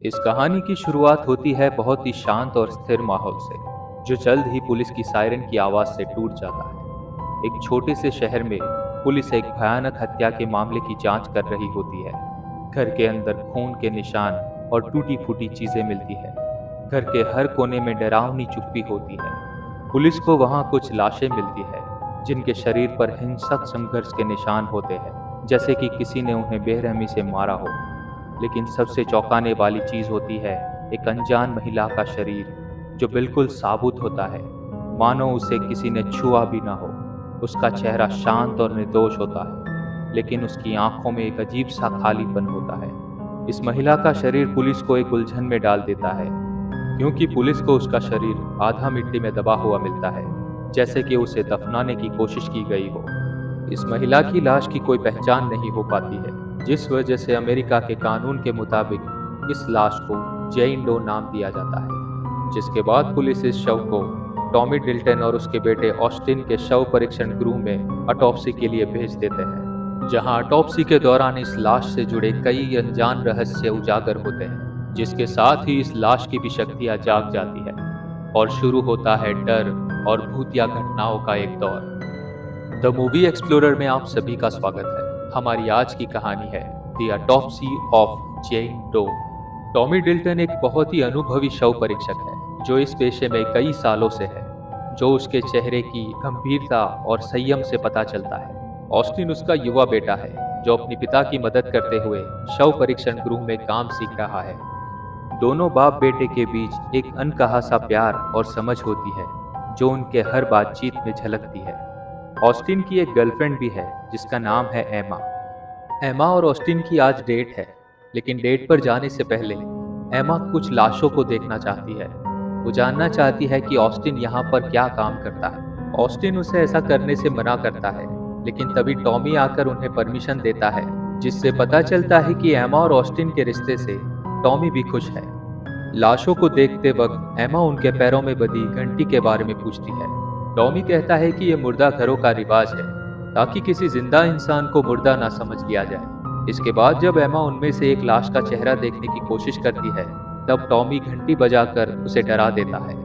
इस कहानी की शुरुआत होती है बहुत ही शांत और स्थिर माहौल से, जो जल्द ही पुलिस की सायरन की आवाज से टूट जाता है। एक छोटे से शहर में पुलिस एक भयानक हत्या के मामले की जांच कर रही होती है। घर के अंदर खून के निशान और टूटी फूटी चीजें मिलती है। घर के हर कोने में डरावनी चुप्पी होती है। पुलिस को वहां कुछ लाशें मिलती है, जिनके शरीर पर हिंसक संघर्ष के निशान होते हैं, जैसे कि किसी ने उन्हें बेरहमी से मारा हो। लेकिन सबसे चौंकाने वाली चीज होती है एक अनजान महिला का शरीर, जो बिल्कुल साबुत होता है, मानो उसे किसी ने छुआ भी ना हो। उसका चेहरा शांत और निर्दोष होता है, लेकिन उसकी आंखों में एक अजीब सा खालीपन होता है। इस महिला का शरीर पुलिस को एक उलझन में डाल देता है, क्योंकि पुलिस को उसका शरीर आधा मिट्टी में दबा हुआ मिलता है, जैसे कि उसे दफनाने की कोशिश की गई हो। इस महिला की लाश की कोई पहचान नहीं हो पाती है, जिस वजह से अमेरिका के कानून के मुताबिक इस लाश को जेन डो नाम दिया जाता है। जिसके बाद पुलिस इस शव को टॉमी डिल्टन और उसके बेटे ऑस्टिन के शव परीक्षण गृह में ऑटोप्सी के लिए भेज देते हैं, जहां ऑटोप्सी के दौरान इस लाश से जुड़े कई अनजान रहस्य उजागर होते हैं, जिसके साथ ही इस लाश की भी शक्तियां जाग जाती है और शुरू होता है डर और भूतिया घटनाओं का एक दौर। द मूवी एक्सप्लोरर में आप सभी का स्वागत है। हमारी आज की कहानी है the autopsy of Jane Doe. Tommy डिल्टन एक बहुत ही अनुभवी शव परीक्षक है, जो इस पेशे में कई सालों से है, जो उसके चेहरे की गंभीरता और संयम से पता चलता है। ऑस्टिन उसका युवा बेटा है, जो अपने पिता की मदद करते हुए शव परीक्षण गृह में काम सीख रहा है। दोनों बाप बेटे के बीच एक अनकहा सा प्यार और समझ होती है, जो उनके हर बातचीत में झलकती है। ऑस्टिन की एक गर्लफ्रेंड भी है, जिसका नाम है एमा। एमा और ऑस्टिन की आज डेट है, लेकिन डेट पर जाने से पहले एमा कुछ लाशों को देखना चाहती है। वो जानना चाहती है कि ऑस्टिन यहाँ पर क्या काम करता है। ऑस्टिन उसे ऐसा करने से मना करता है, लेकिन तभी टॉमी आकर उन्हें परमिशन देता है, जिससे पता चलता है कि एमा और ऑस्टिन के रिश्ते से टॉमी भी खुश है। लाशों को देखते वक्त एमा उनके पैरों में बंधी घंटी के बारे में पूछती है। टॉमी कहता है कि यह मुर्दा घरों का रिवाज है, ताकि किसी जिंदा इंसान को मुर्दा ना समझ लिया जाए। इसके बाद जब एमा उनमें से एक लाश का चेहरा देखने की कोशिश करती है, तब टॉमी घंटी बजाकर उसे डरा देता है।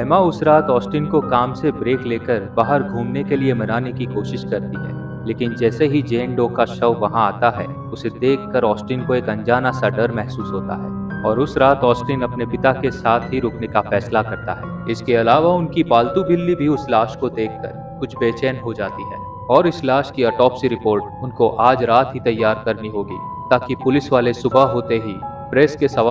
एमा उस रात ऑस्टिन को काम से ब्रेक लेकर बाहर घूमने के लिए मनाने की कोशिश करती है, लेकिन जैसे ही जेन डो का शव वहां आता है, उसे देखकर ऑस्टिन को एक अनजाना सा डर महसूस होता है और उस रात ऑस्टिन अपने पिता के साथ ही रुकने का फैसला करता है। इसके अलावा उनकी पालतू बिल्ली भी उस लाश को देखकर कुछ बेचैन हो जाती है और इस लाश की ऑटोप्सी रिपोर्ट उनको आज रात ही तैयार करनी होगी, ताकि पुलिस वाले सुबह होते ही प्रेस के सवाल